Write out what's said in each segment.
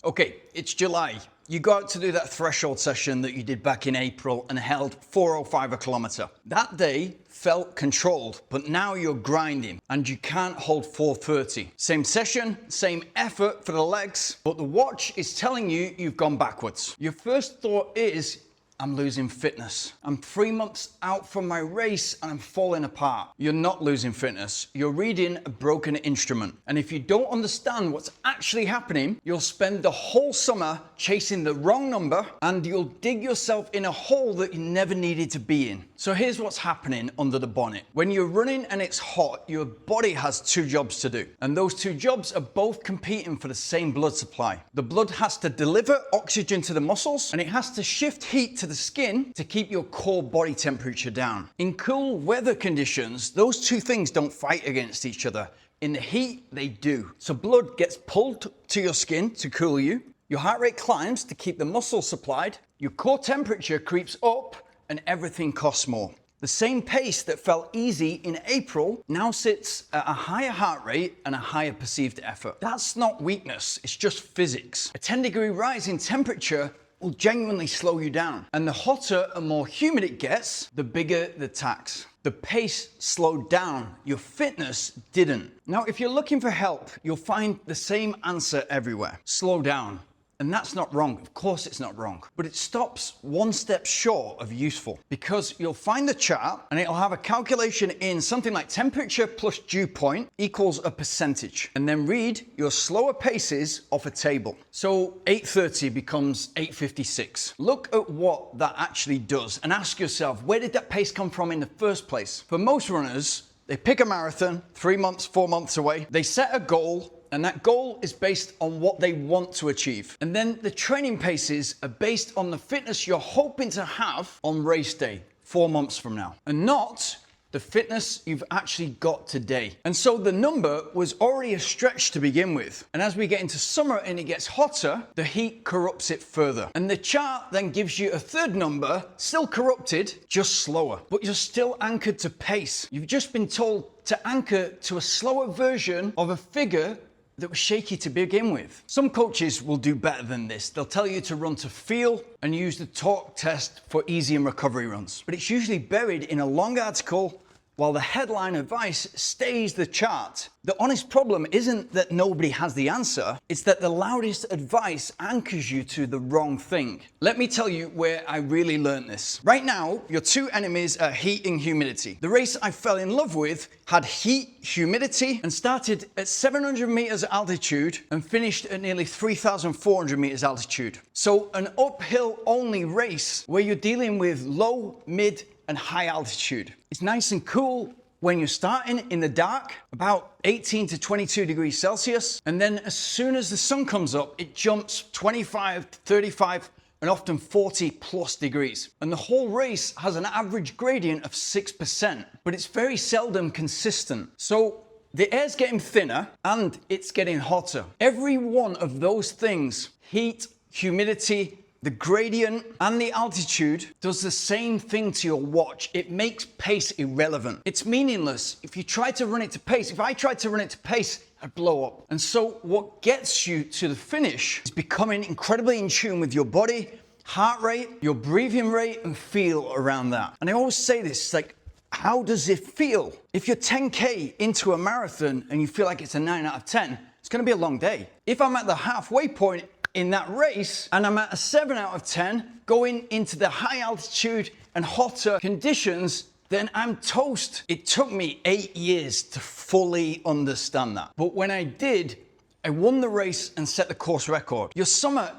Okay, it's July. You go out to do that threshold session that you did back in April and held 405 a kilometer. That day felt controlled, but now you're grinding and you can't hold 430. Same session, same effort for the legs, but the watch is telling you you've gone backwards. Your first thought is, I'm losing fitness. I'm 3 months out from my race and I'm falling apart. You're not losing fitness. You're reading a broken instrument. And if you don't understand what's actually happening, you'll spend the whole summer chasing the wrong number and you'll dig yourself in a hole that you never needed to be in. So here's what's happening under the bonnet. When you're running and it's hot, your body has two jobs to do. And those two jobs are both competing for the same blood supply. The blood has to deliver oxygen to the muscles and it has to shift heat to the skin to keep your core body temperature down. In cool weather conditions, those two things don't fight against each other. In the heat, they do. So blood gets pulled to your skin to cool you. Your heart rate climbs to keep the muscles supplied. Your core temperature creeps up and everything costs more. The same pace that felt easy in April now sits at a higher heart rate and a higher perceived effort. That's not weakness, it's just physics. A 10-degree rise in temperature will genuinely slow you down. And the hotter and more humid it gets, the bigger the tax. The pace slowed down, your fitness didn't. Now, if you're looking for help, you'll find the same answer everywhere. Slow down. And that's not wrong, of course it's not wrong, but it stops one step short of useful because you'll find the chart and it'll have a calculation in something like temperature plus dew point equals a percentage, and then read your slower paces off a table. So 8:30 becomes 8:56. Look at what that actually does and ask yourself, where did that pace come from in the first place? For most runners, they pick a marathon 3 months, 4 months away, they set a goal, and that goal is based on what they want to achieve. And then the training paces are based on the fitness you're hoping to have on race day, 4 months from now, and not the fitness you've actually got today. And so the number was already a stretch to begin with. And as we get into summer and it gets hotter, the heat corrupts it further. And the chart then gives you a third number, still corrupted, just slower, but you're still anchored to pace. You've just been told to anchor to a slower version of a figure that was shaky to begin with. Some coaches will do better than this. They'll tell you to run to feel and use the torque test for easy and recovery runs. But it's usually buried in a long article while the headline advice stays the chart. The honest problem isn't that nobody has the answer, it's that the loudest advice anchors you to the wrong thing. Let me tell you where I really learned this. Right now, your two enemies are heat and humidity. The race I fell in love with had heat, humidity, and started at 700 meters altitude and finished at nearly 3,400 meters altitude. So an uphill only race where you're dealing with low, mid, and high altitude. It's nice and cool when you're starting in the dark, about 18 to 22 degrees Celsius. And then as soon as the sun comes up, it jumps 25 to 35 and often 40 plus degrees. And the whole race has an average gradient of 6%, but it's very seldom consistent. So the air's getting thinner and it's getting hotter. Every one of those things, heat, humidity, the gradient and the altitude, does the same thing to your watch. It makes pace irrelevant. It's meaningless. If you try to run it to pace, if I tried to run it to pace, I'd blow up. And so what gets you to the finish is becoming incredibly in tune with your body, heart rate, your breathing rate, and feel around that. And I always say this, like, how does it feel? If you're 10K into a marathon and you feel like it's a 9 out of 10, it's gonna be a long day. If I'm at the halfway point in that race and I'm at a 7 out of 10 going into the high altitude and hotter conditions, then I'm toast. It took me 8 years to fully understand that. But when I did, I won the race and set the course record. Your summer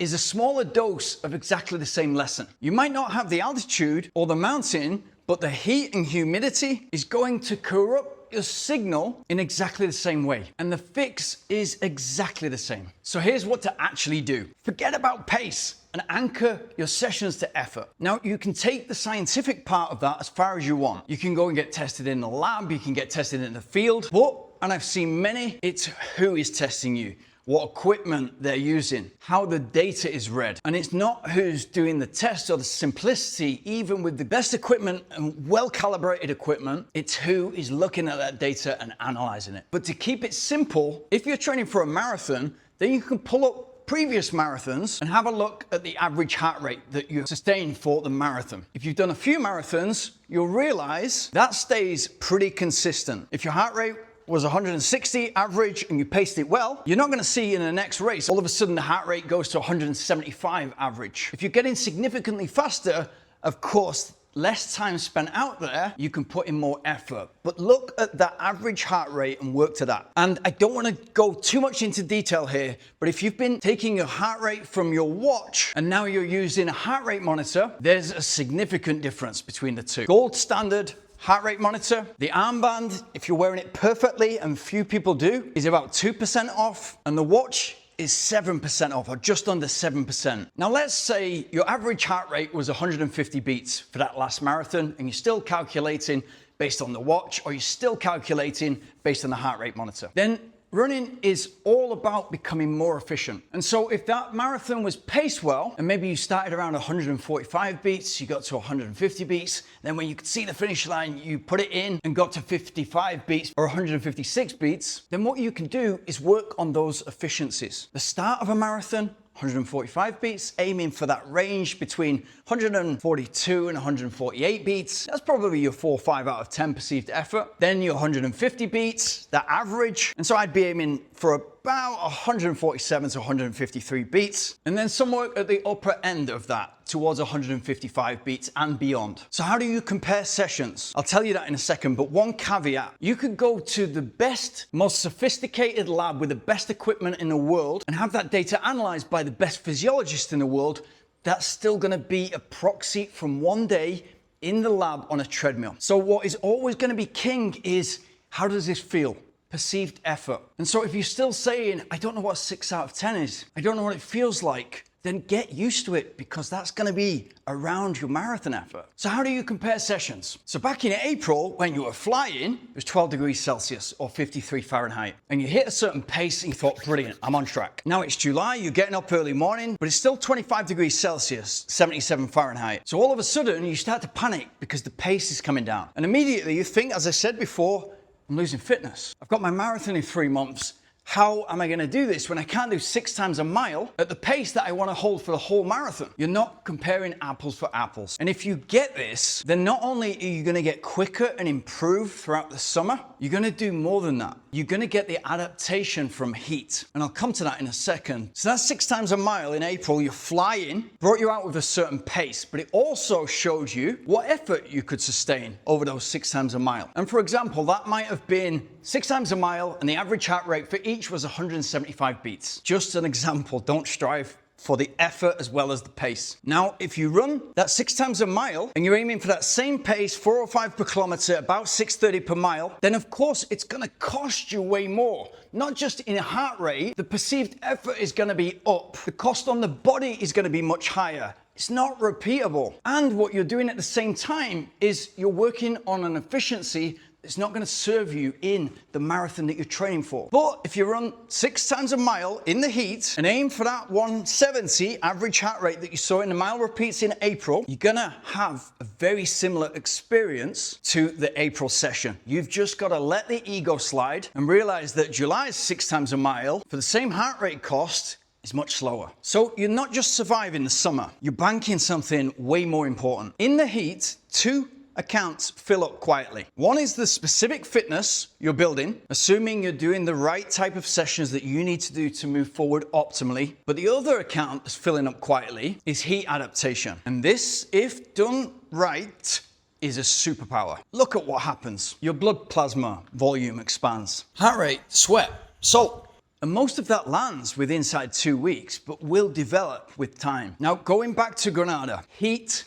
is a smaller dose of exactly the same lesson. You might not have the altitude or the mountain, but the heat and humidity is going to corrupt your signal in exactly the same way. And the fix is exactly the same. So here's what to actually do. Forget about pace and anchor your sessions to effort. Now, you can take the scientific part of that as far as you want. You can go and get tested in the lab, you can get tested in the field, but, and I've seen many, it's who is testing you, what equipment they're using, how the data is read. And it's not who's doing the test or the simplicity, even with the best equipment and well-calibrated equipment, it's who is looking at that data and analyzing it. But to keep it simple, if you're training for a marathon, then you can pull up previous marathons and have a look at the average heart rate that you sustain for the marathon. If you've done a few marathons, you'll realize that stays pretty consistent. If your heart rate was 160 average and you paced it well, you're not going to see in the next race all of a sudden the heart rate goes to 175 average. If you're getting significantly faster, of course, less time spent out there, you can put in more effort. But look at that average heart rate and work to that. And I don't want to go too much into detail here, but if you've been taking your heart rate from your watch and now you're using a heart rate monitor, there's a significant difference between the two. Gold standard heart rate monitor, the armband, if you're wearing it perfectly, and few people do, is about 2% off, and the watch is 7% off, or just under 7%. Now let's say your average heart rate was 150 beats for that last marathon, and you're still calculating based on the watch, or you're still calculating based on the heart rate monitor. Then running is all about becoming more efficient. And so if that marathon was paced well, and maybe you started around 145 beats, you got to 150 beats, then when you could see the finish line, you put it in and got to 55 beats or 156 beats, then what you can do is work on those efficiencies. The start of a marathon, 145 beats, aiming for that range between 142 and 148 beats. That's probably your 4 or 5 out of 10 perceived effort. Then your 150 beats, that average. And so I'd be aiming for about 147 to 153 beats. And then some work at the upper end of that towards 155 beats and beyond. So how do you compare sessions? I'll tell you that in a second, but one caveat. You could go to the best, most sophisticated lab with the best equipment in the world and have that data analyzed by the best physiologist in the world. That's still gonna be a proxy from one day in the lab on a treadmill. So what is always gonna be king is, how does this feel? Perceived effort. And so if you're still saying, I don't know what 6 out of 10 is, I don't know what it feels like, then get used to it, because that's going to be around your marathon effort. So how do you compare sessions? So back in April, when you were flying, it was 12 degrees Celsius or 53 Fahrenheit. And you hit a certain pace and you thought, brilliant, I'm on track. Now it's July, you're getting up early morning, but it's still 25 degrees Celsius, 77 Fahrenheit. So all of a sudden you start to panic because the pace is coming down. And immediately you think, as I said before, I'm losing fitness. I've got my marathon in 3 months. How am I going to do this when I can't do 6 times a mile at the pace that I want to hold for the whole marathon? You're not comparing apples for apples. And if you get this, then not only are you going to get quicker and improve throughout the summer, you're going to do more than that. You're going to get the adaptation from heat. And I'll come to that in a second. So that's 6 times a mile in April. You're flying, brought you out with a certain pace, but it also showed you what effort you could sustain over those 6 times a mile. And for example, that might have been 6 times a mile, and the average heart rate for each was 175 beats. Just an example, don't strive for the effort as well as the pace. Now, if you run that 6 times a mile and you're aiming for that same pace, 405 per kilometer, about 630 per mile, then of course it's gonna cost you way more. Not just in heart rate, the perceived effort is gonna be up. The cost on the body is gonna be much higher. It's not repeatable. And what you're doing at the same time is you're working on an efficiency it's not going to serve you in the marathon that you're training for. But if you run 6 times a mile in the heat and aim for that 170 average heart rate that you saw in the mile repeats in April, you're going to have a very similar experience to the April session. You've just got to let the ego slide and realize that July's 6 times a mile for the same heart rate cost is much slower. So you're not just surviving the summer, you're banking something way more important. In the heat, 2 accounts fill up quietly. One is the specific fitness you're building, assuming you're doing the right type of sessions that you need to do to move forward optimally. But the other account that's filling up quietly is heat adaptation. And this, if done right, is a superpower. Look at what happens. Your blood plasma volume expands. Heart rate, sweat, salt. And most of that lands within inside 2 weeks, but will develop with time. Now, going back to Granada, heat,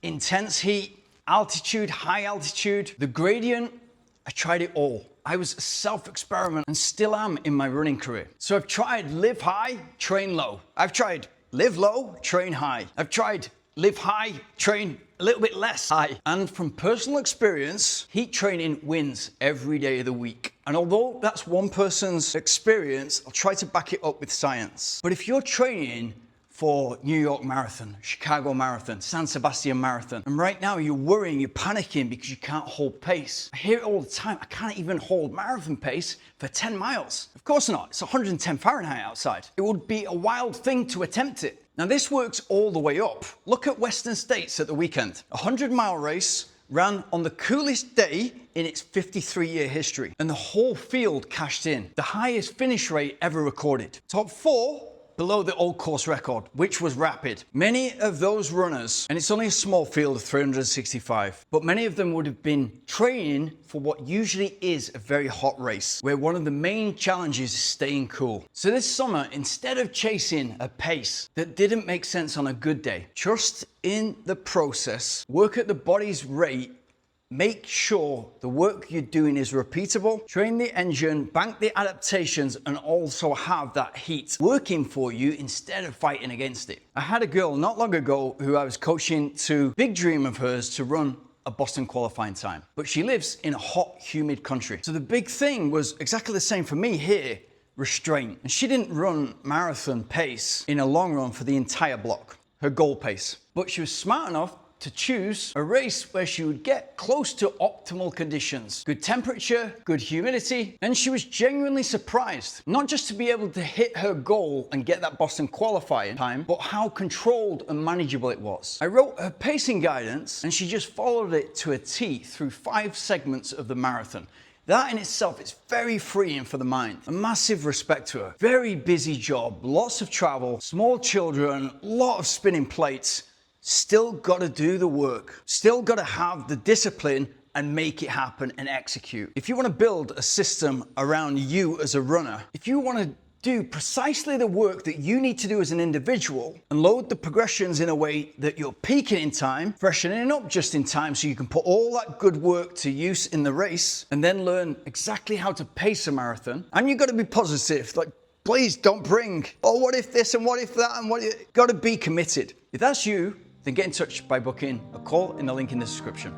intense heat, altitude, high altitude, the gradient, I tried it all. I was a self-experiment and still am in my running career. So I've tried live high, train low. I've tried live low, train high. I've tried live high, train a little bit less high. And from personal experience, heat training wins every day of the week. And although that's one person's experience, I'll try to back it up with science. But if you're training for New York Marathon, Chicago Marathon, San Sebastian Marathon. And right now you're worrying, you're panicking because you can't hold pace. I hear it all the time. I can't even hold marathon pace for 10 miles. Of course not. It's 110 Fahrenheit outside. It would be a wild thing to attempt it. Now this works all the way up. Look at Western States at the weekend. A 100-mile race ran on the coolest day in its 53-year history. And the whole field cashed in. The highest finish rate ever recorded. Top 4 below the old course record, which was rapid. Many of those runners, and it's only a small field of 365, but many of them would have been training for what usually is a very hot race, where one of the main challenges is staying cool. So this summer, instead of chasing a pace that didn't make sense on a good day, trust in the process, work at the body's rate. Make sure the work you're doing is repeatable, train the engine, bank the adaptations, and also have that heat working for you instead of fighting against it. I had a girl not long ago who I was coaching to, big dream of hers to run a Boston qualifying time, but she lives in a hot, humid country. So the big thing was exactly the same for me here, restraint. And she didn't run marathon pace in a long run for the entire block, her goal pace. But she was smart enough to choose a race where she would get close to optimal conditions. Good temperature, good humidity, and she was genuinely surprised, not just to be able to hit her goal and get that Boston qualifying time, but how controlled and manageable it was. I wrote her pacing guidance and she just followed it to a T through 5 segments of the marathon. That in itself is very freeing for the mind. A massive respect to her. Very busy job, lots of travel, small children, a lot of spinning plates. Still got to do the work, still got to have the discipline and make it happen and execute. If you want to build a system around you as a runner, if you want to do precisely the work that you need to do as an individual and load the progressions in a way that you're peaking in time, freshening up just in time so you can put all that good work to use in the race and then learn exactly how to pace a marathon. And you've got to be positive, like please don't bring, oh, what if this and what if that and what if, got to be committed. If that's you, then get in touch by booking a call in the link in the description.